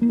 Hey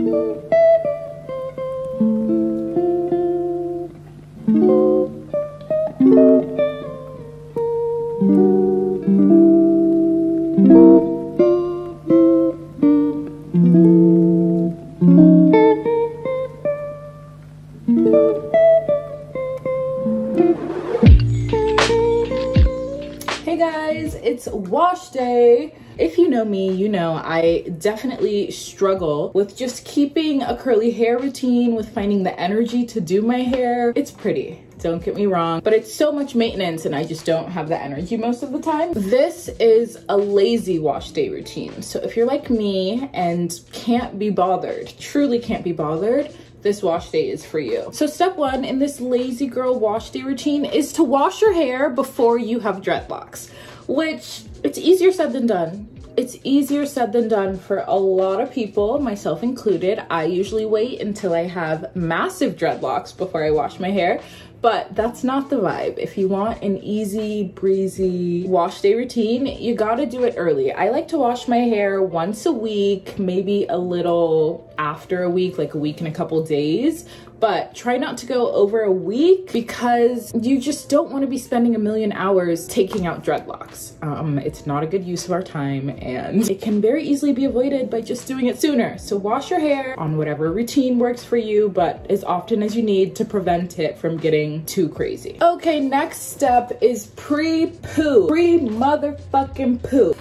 guys, it's wash day. If you know me, you know I definitely struggle with just keeping a curly hair routine, with finding the energy to do my hair. It's pretty, don't get me wrong, but it's so much maintenance and I just don't have the energy most of the time. This is a lazy wash day routine. So if you're like me and can't be bothered, truly can't be bothered, this wash day is for you. So step one in this lazy girl wash day routine is to wash your hair before you have dreadlocks, which it's easier said than done. It's easier said than done for a lot of people, myself included. I usually wait until I have massive dreadlocks before I wash my hair, but that's not the vibe. If you want an easy breezy wash day routine, you gotta do it early. I like to wash my hair once a week, maybe a little after a week, like a week and a couple days, but try not to go over a week because you just don't want to be spending a million hours taking out dreadlocks. It's not a good use of our time and it can very easily be avoided by just doing it sooner. So wash your hair on whatever routine works for you, but as often as you need to prevent it from getting too crazy. Okay, next step is pre-poo. Pre-motherfucking poo.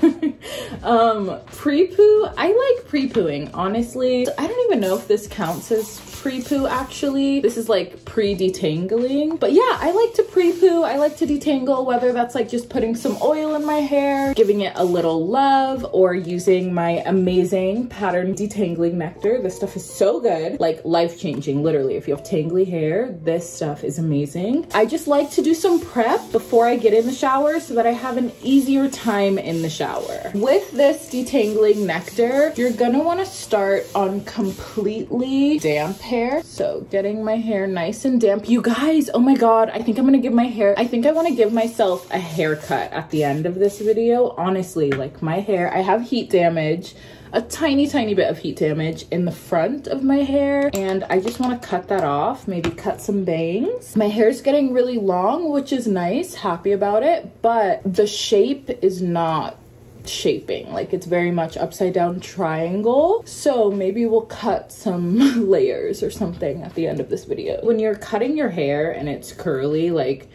Pre-poo, I like pre-pooing, honestly. I don't even know if this counts as pre-poo actually. This is like pre-detangling. But yeah, I like to pre-poo. I like to detangle, whether that's like just putting some oil in my hair, giving it a little love, or using my amazing pattern detangling nectar. This stuff is so good, like life-changing, literally. If you have tangly hair, this stuff is amazing. I just like to do some prep before I get in the shower so that I have an easier time in the shower. With this detangling nectar, you're gonna wanna start on completely damp hair. So getting my hair nice and damp. You guys, oh my God, I think I'm gonna give my hair, I think I wanna give myself a haircut at the end of this video. Honestly, like my hair, I have heat damage, a tiny bit of heat damage in the front of my hair, and I just want to cut that off, maybe cut some bangs. My hair is getting really long, which is nice, happy about it, but the shape is not shaping, like it's very much upside down triangle. So maybe we'll cut some layers or something at the end of this video. When you're cutting your hair and it's curly, like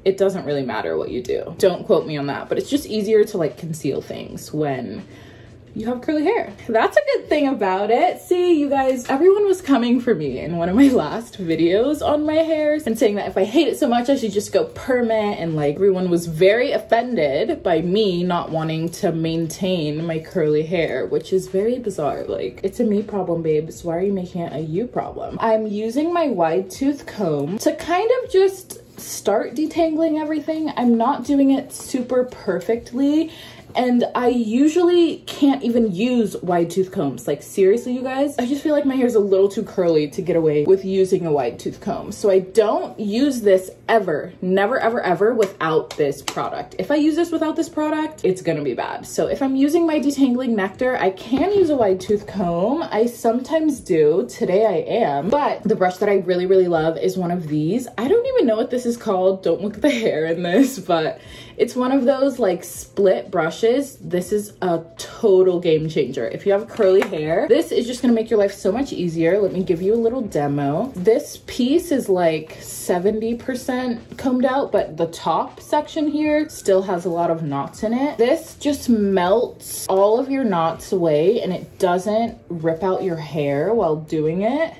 it doesn't really matter what you do. Don't quote me on that, but it's just easier to like conceal things when you have curly hair. That's a good thing about it. See, you guys, everyone was coming for me in one of my last videos on my hair and saying that if I hate it so much, I should just go perma, and like everyone was very offended by me not wanting to maintain my curly hair, which is very bizarre. Like, it's a me problem, babes. Why are you making it a you problem? I'm using my wide tooth comb to kind of just start detangling everything. I'm not doing it super perfectly, and I usually can't even use wide tooth combs. Like seriously, you guys, I just feel like my hair is a little too curly to get away with using a wide tooth comb. So I don't use this ever, never, ever, ever without this product. If I use this without this product, it's gonna be bad. So if I'm using my detangling nectar, I can use a wide tooth comb. I sometimes do. Today I am. But the brush that I really, really love is one of these. I don't even know what this is called. Don't look at the hair in this, but it's one of those like split brushes. This is a total game changer. If you have curly hair, this is just gonna make your life so much easier. Let me give you a little demo. This piece is like 70% combed out, but the top section here still has a lot of knots in it. This just melts all of your knots away and it doesn't rip out your hair while doing it.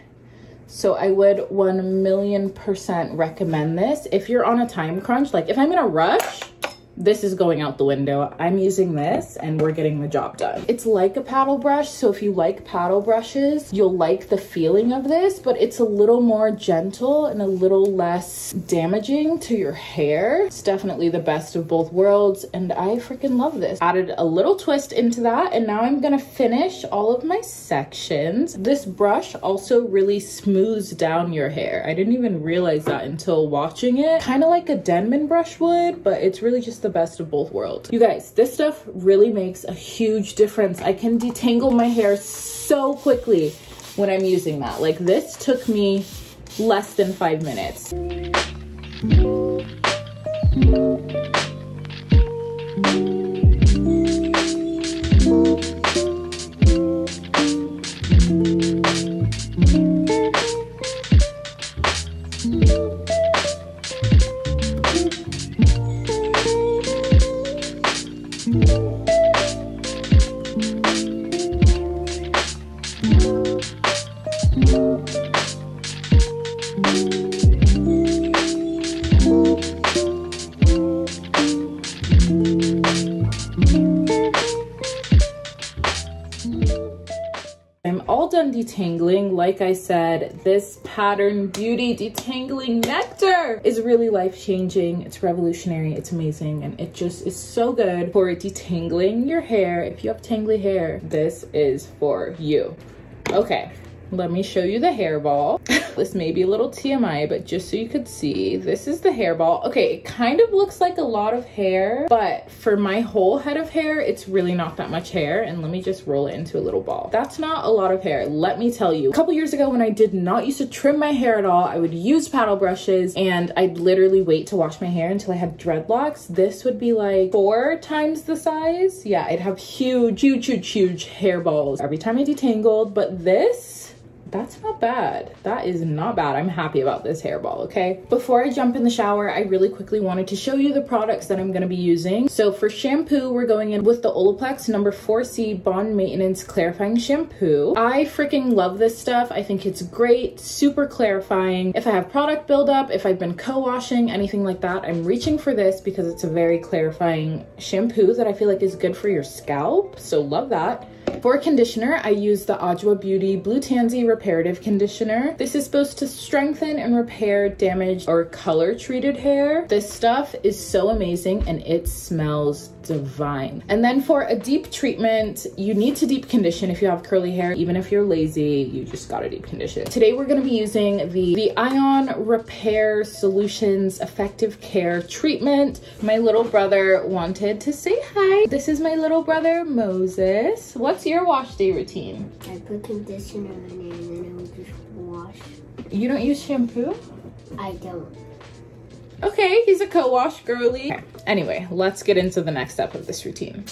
So I would 1,000,000% recommend this. If you're on a time crunch, like if I'm in a rush, this is going out the window. I'm using this and we're getting the job done. It's like a paddle brush, so if you like paddle brushes, you'll like the feeling of this, but it's a little more gentle and a little less damaging to your hair. It's definitely the best of both worlds, and I freaking love this. Added a little twist into that, and now I'm gonna finish all of my sections. This brush also really smooths down your hair. I didn't even realize that until watching it. Kind of like a Denman brush would, but it's really just the best of both worlds. You guys, this stuff really makes a huge difference. I can detangle my hair so quickly. when I'm using that. Like this took me less than 5 minutes. I'm all done detangling. Like I said, this Pattern Beauty Detangling Nectar is really life-changing. It's revolutionary, it's amazing, and it just is so good for detangling your hair. If you have tangly hair, this is for you. Okay, let me show you the hairball. This may be a little TMI, but just so you could see, this is the hairball. Okay, it kind of looks like a lot of hair, but for my whole head of hair, it's really not that much hair. And let me just roll it into a little ball. That's not a lot of hair, let me tell you. A couple years ago when I did not used to trim my hair at all, I would use paddle brushes and I'd literally wait to wash my hair until I had dreadlocks. This would be like 4 times the size. Yeah, I'd have huge, huge, huge, huge hairballs every time I detangled, but this, that's not bad. That is not bad. I'm happy about this hairball, okay? Before I jump in the shower, I really quickly wanted to show you the products that I'm gonna be using. So for shampoo, we're going in with the Olaplex number 4C Bond Maintenance Clarifying Shampoo. I freaking love this stuff. I think it's great, super clarifying. If I have product buildup, if I've been co-washing, anything like that, I'm reaching for this because it's a very clarifying shampoo that I feel like is good for your scalp. So love that. For conditioner, I use the Ajwa Beauty Blue Tansy Reparative Conditioner. This is supposed to strengthen and repair damaged or color treated hair. This stuff is so amazing and it smells divine. And then for a deep treatment, you need to deep condition if you have curly hair. Even if you're lazy, you just gotta deep condition. Today we're gonna be using the Ion Repair Solutions Effective Care Treatment. My little brother wanted to say hi. This is my little brother, Moses. What's your wash day routine? I put conditioner on it and then I will just wash. You don't use shampoo? I don't. Okay, he's a co-wash girly. Okay. Anyway, let's get into the next step of this routine.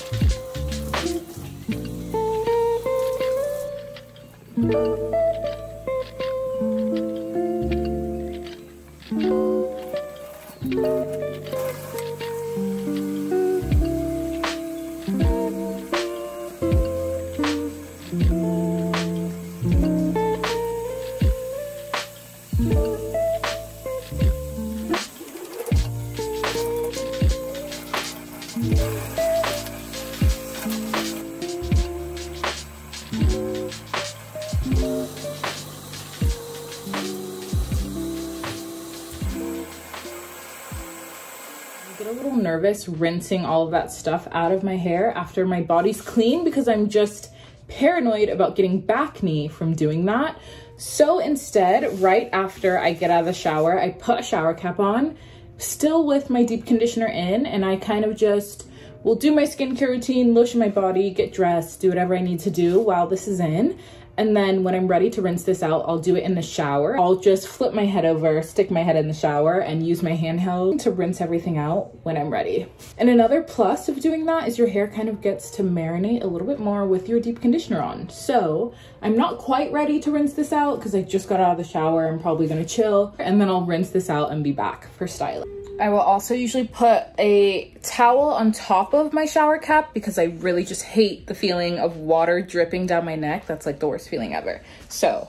Get a little nervous rinsing all of that stuff out of my hair after my body's clean because I'm just paranoid about getting back knee from doing that. So instead, right after I get out of the shower, I put a shower cap on, still with my deep conditioner in, and I kind of just will do my skincare routine, lotion my body, get dressed, do whatever I need to do while this is in. And then when I'm ready to rinse this out, I'll do it in the shower. I'll just flip my head over, stick my head in the shower, and use my handheld to rinse everything out when I'm ready. And another plus of doing that is your hair kind of gets to marinate a little bit more with your deep conditioner on. So I'm not quite ready to rinse this out because I just got out of the shower. I'm probably gonna chill, and then I'll rinse this out and be back for styling. I will also usually put a towel on top of my shower cap because I really just hate the feeling of water dripping down my neck. That's like the worst feeling ever. So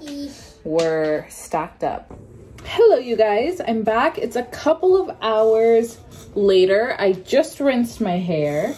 we're stacked up. Hello, you guys. I'm back. It's a couple of hours later. I just rinsed my hair.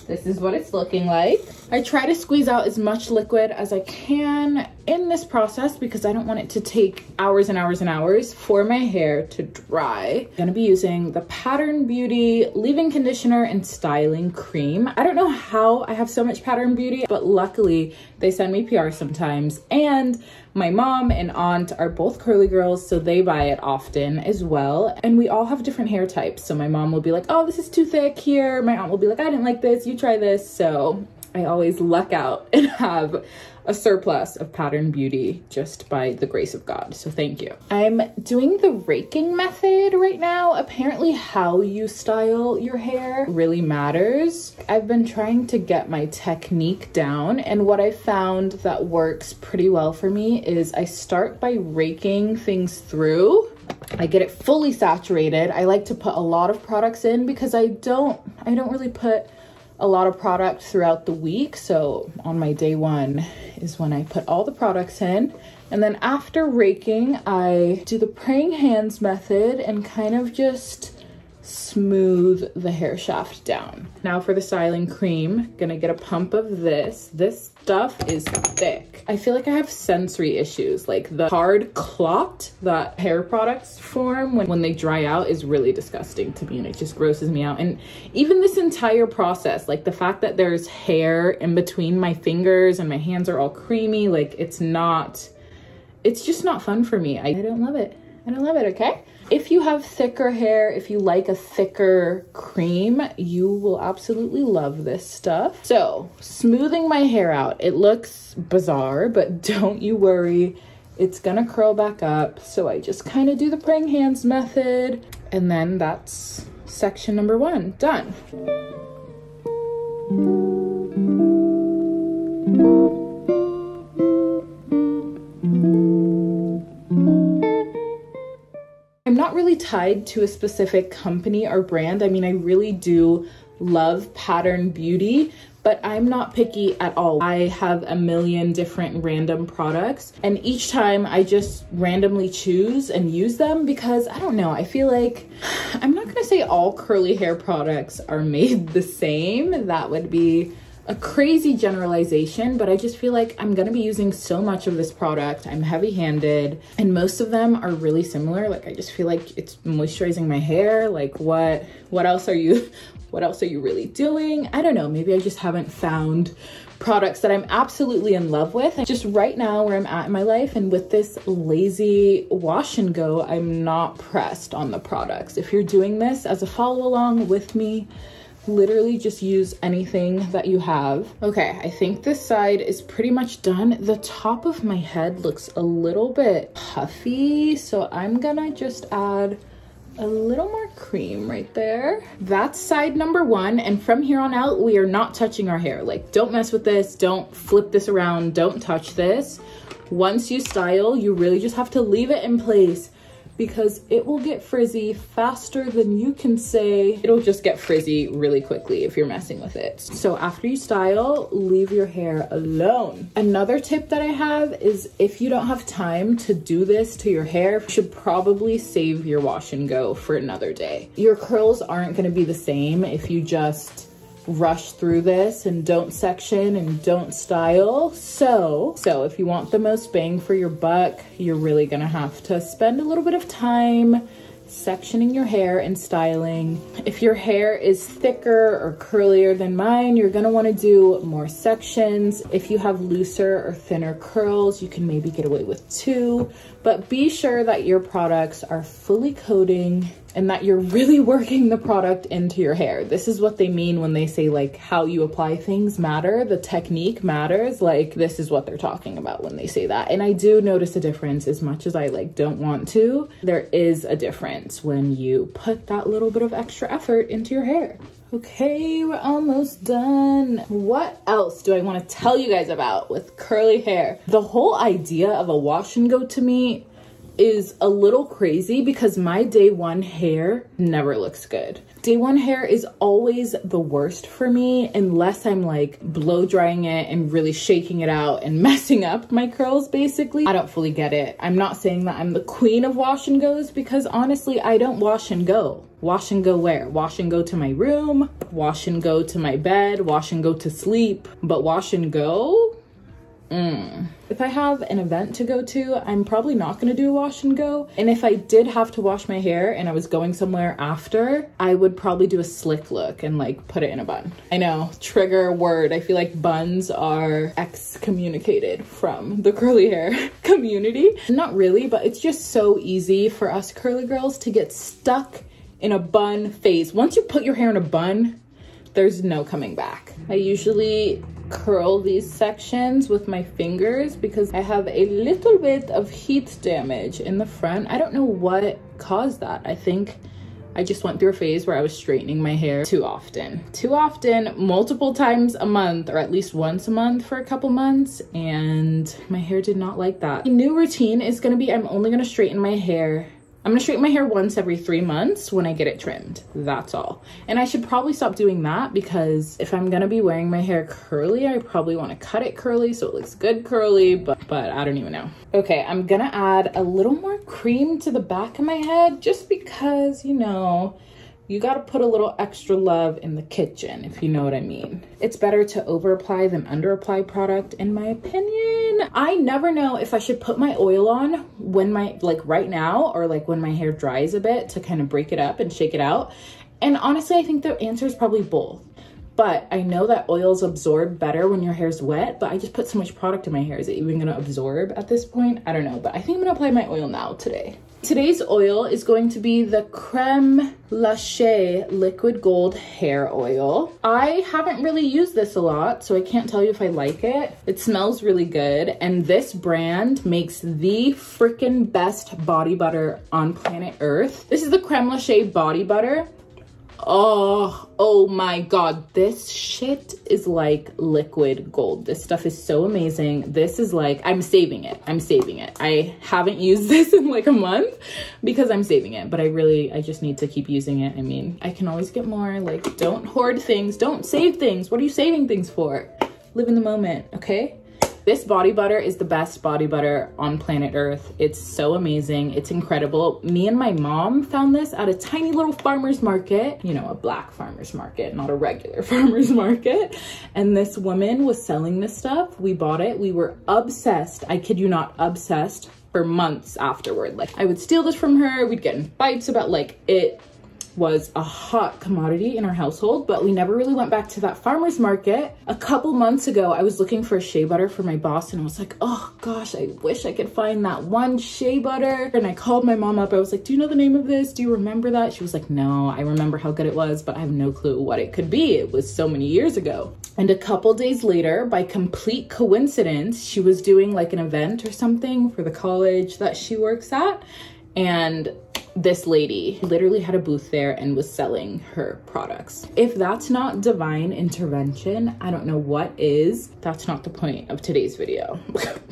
This is what it's looking like. I try to squeeze out as much liquid as I can in this process because I don't want it to take hours and hours and hours for my hair to dry. I'm gonna be using the Pattern Beauty Leave-In Conditioner and Styling Cream. I don't know how I have so much Pattern Beauty, but luckily they send me PR sometimes, and my mom and aunt are both curly girls, so they buy it often as well. And we all have different hair types. So my mom will be like, oh, this is too thick here. My aunt will be like, I didn't like this, you try this. So I always luck out and have a surplus of pattern beauty just by the grace of God. So thank you. I'm doing the raking method right now. Apparently how you style your hair really matters. I've been trying to get my technique down, and what I found that works pretty well for me is I start by raking things through. I get it fully saturated. I like to put a lot of products in because I don't really put a lot of product throughout the week. So on my day one is when I put all the products in. And then after raking, I do the praying hands method and kind of just smooth the hair shaft down. Now for the styling cream, gonna get a pump of this. This stuff is thick. I feel like I have sensory issues. Like the hard clot that hair products form when they dry out is really disgusting to me, and it just grosses me out. And even this entire process, like the fact that there's hair in between my fingers and my hands are all creamy, like it's just not fun for me. I don't love it. I don't love it, okay? If you have thicker hair, if you like a thicker cream, you will absolutely love this stuff. So, smoothing my hair out. It looks bizarre, but don't you worry. It's gonna curl back up. So I just kind of do the praying hands method, and then that's section number 1, done. I'm not really tied to a specific company or brand. I mean, I really do love pattern beauty, but I'm not picky at all. I have a million different random products, and each time I just randomly choose and use them because I don't know, I feel like, I'm not gonna say all curly hair products are made the same. That would be a crazy generalization, but I just feel like I'm gonna be using so much of this product. I'm heavy-handed, and most of them are really similar. Like, I just feel like it's moisturizing my hair. Like, what else are you really doing? I don't know, maybe I just haven't found products that I'm absolutely in love with. And just right now where I'm at in my life and with this lazy wash and go, I'm not pressed on the products. If you're doing this as a follow along with me, literally just use anything that you have. Okay, I think this side is pretty much done. The top of my head looks a little bit puffy, so I'm gonna just add a little more cream right there. That's side number 1, and from here on out, we are not touching our hair. Like, don't mess with this, don't flip this around, don't touch this. Once you style, you really just have to leave it in place, because it will get frizzy faster than you can say. It'll just get frizzy really quickly if you're messing with it. So after you style, leave your hair alone. Another tip that I have is if you don't have time to do this to your hair, you should probably save your wash and go for another day. Your curls aren't gonna be the same if you just rush through this and don't section and don't style. So if you want the most bang for your buck, you're really gonna have to spend a little bit of time sectioning your hair and styling. If your hair is thicker or curlier than mine, you're gonna wanna do more sections. If you have looser or thinner curls, you can maybe get away with 2, but be sure that your products are fully coating and that you're really working the product into your hair. This is what they mean when they say like how you apply things matter, the technique matters. Like, this is what they're talking about when they say that. And I do notice a difference. As much as I like don't want to, there is a difference when you put that little bit of extra effort into your hair. Okay, we're almost done. What else do I want to tell you guys about with curly hair? The whole idea of a wash and go to me is a little crazy because my day 1 hair never looks good. Day 1 hair is always the worst for me unless I'm like blow drying it and really shaking it out and messing up my curls basically. I don't fully get it. I'm not saying that I'm the queen of wash and goes because honestly, I don't wash and go. Wash and go where? Wash and go to my room, wash and go to my bed, wash and go to sleep, but wash and go? If I have an event to go to, I'm probably not gonna do a wash and go. And if I did have to wash my hair and I was going somewhere after, I would probably do a slick look and like put it in a bun. I know, trigger word. I feel like buns are excommunicated from the curly hair community. Not really, but it's just so easy for us curly girls to get stuck in a bun phase. Once you put your hair in a bun, there's no coming back. I usually curl these sections with my fingers because I have a little bit of heat damage in the front. I don't know what caused that. I think I just went through a phase where I was straightening my hair too often, multiple times a month, or at least once a month for a couple months, and my hair did not like that. The new routine is gonna be, I'm only gonna straighten my hair. I'm gonna straighten my hair once every 3 months when I get it trimmed. That's all. And I should probably stop doing that because if I'm gonna be wearing my hair curly, I probably wanna cut it curly so it looks good curly, but I don't even know. Okay, I'm gonna add a little more cream to the back of my head just because, you know, you gotta put a little extra love in the kitchen, if you know what I mean. It's better to over apply than under apply product, in my opinion. I never know if I should put my oil on when like right now, or like when my hair dries a bit to kind of break it up and shake it out. And honestly, I think the answer is probably both. But I know that oils absorb better when your hair's wet, but I just put so much product in my hair. Is it even gonna absorb at this point? I don't know, but I think I'm gonna apply my oil now today. Today's oil is going to be the Creme Lâché Liquid Gold Hair Oil. I haven't really used this a lot, so I can't tell you if I like it. It smells really good, and this brand makes the freaking best body butter on planet Earth. This is the Creme Lâché Body Butter. Oh my God, this shit is like liquid gold. This stuff is so amazing. This is like, I'm saving it. I haven't used this in like a month because I'm saving it, but I just need to keep using it. I mean, I can always get more. Like, don't hoard things, don't save things. What are you saving things for? Live in the moment, okay? This body butter is the best body butter on planet Earth. It's so amazing. It's incredible. Me and my mom found this at a tiny little farmer's market, you know, a black farmer's market, not a regular farmer's market. And this woman was selling this stuff. We bought it. We were obsessed. I kid you not, obsessed for months afterward. Like, I would steal this from her. We'd get in fights about, like, it was a hot commodity in our household, but we never really went back to that farmer's market. A couple months ago, I was looking for a shea butter for my boss, and I was like, oh gosh, I wish I could find that one shea butter. And I called my mom up. I was like, do you know the name of this? Do you remember that? She was like, no, I remember how good it was, but I have no clue what it could be. It was so many years ago. And a couple days later, by complete coincidence, she was doing like an event or something for the college that she works at. And this lady literally had a booth there and was selling her products. If that's not divine intervention, I don't know what is. That's not the point of today's video.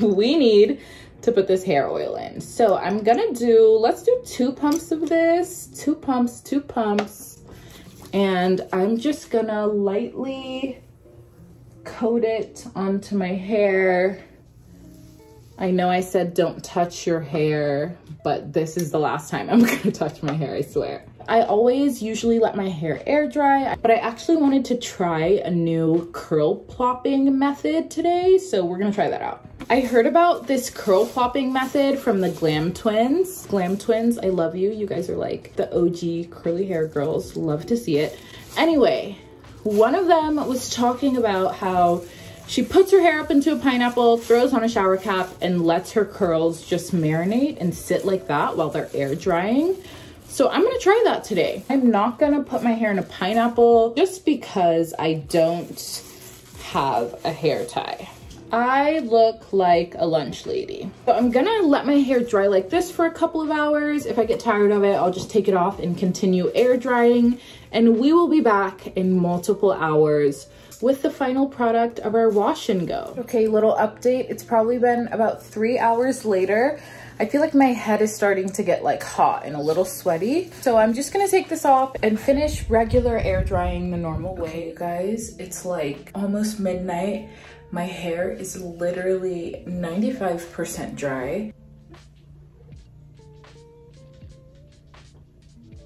We need to put this hair oil in. So I'm gonna let's do 2 pumps of this, 2 pumps. And I'm just gonna lightly coat it onto my hair. I know I said don't touch your hair, but this is the last time I'm gonna touch my hair, I swear. I always usually let my hair air dry, but I actually wanted to try a new curl plopping method today, so we're gonna try that out. I heard about this curl plopping method from the Glam Twins. Glam Twins, I love you. You guys are like the OG curly hair girls. Love to see it. Anyway, one of them was talking about how she puts her hair up into a pineapple, throws on a shower cap, and lets her curls just marinate and sit like that while they're air drying. So I'm gonna try that today. I'm not gonna put my hair in a pineapple just because I don't have a hair tie. I look like a lunch lady. So I'm gonna let my hair dry like this for a couple of hours. If I get tired of it, I'll just take it off and continue air drying. And we will be back in multiple hours with the final product of our wash and go. Okay, little update. It's probably been about 3 hours later. I feel like my head is starting to get like hot and a little sweaty. So I'm just gonna take this off and finish regular air drying the normal way. Guys, it's like almost midnight. My hair is literally 95% dry.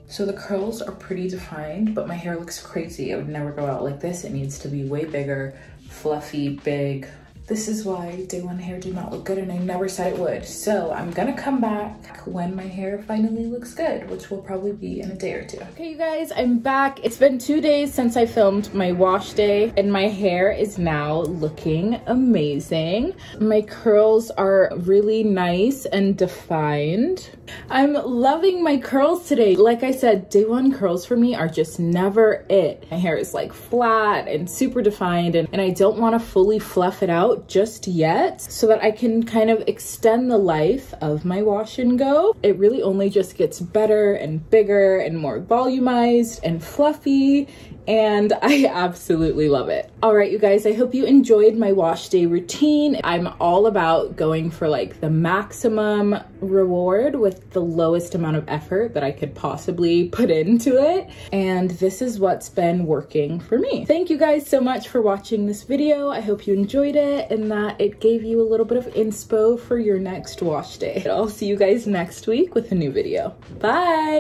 So the curls are pretty defined, but my hair looks crazy. I would never go out like this. It needs to be way bigger, fluffy, big. This is why day one hair did not look good, and I never said it would. So I'm gonna come back when my hair finally looks good, which will probably be in a day or two. Okay, you guys, I'm back. It's been 2 days since I filmed my wash day, and my hair is now looking amazing. My curls are really nice and defined. I'm loving my curls today. Like I said, day one curls for me are just never it. My hair is like flat and super defined, and I don't want to fully fluff it out just yet so that I can kind of extend the life of my wash and go. It really only just gets better and bigger and more volumized and fluffy, and I absolutely love it. All right, you guys, I hope you enjoyed my wash day routine. I'm all about going for like the maximum reward with the lowest amount of effort that I could possibly put into it. And this is what's been working for me. Thank you guys so much for watching this video. I hope you enjoyed it and that it gave you a little bit of inspo for your next wash day. I'll see you guys next week with a new video. Bye.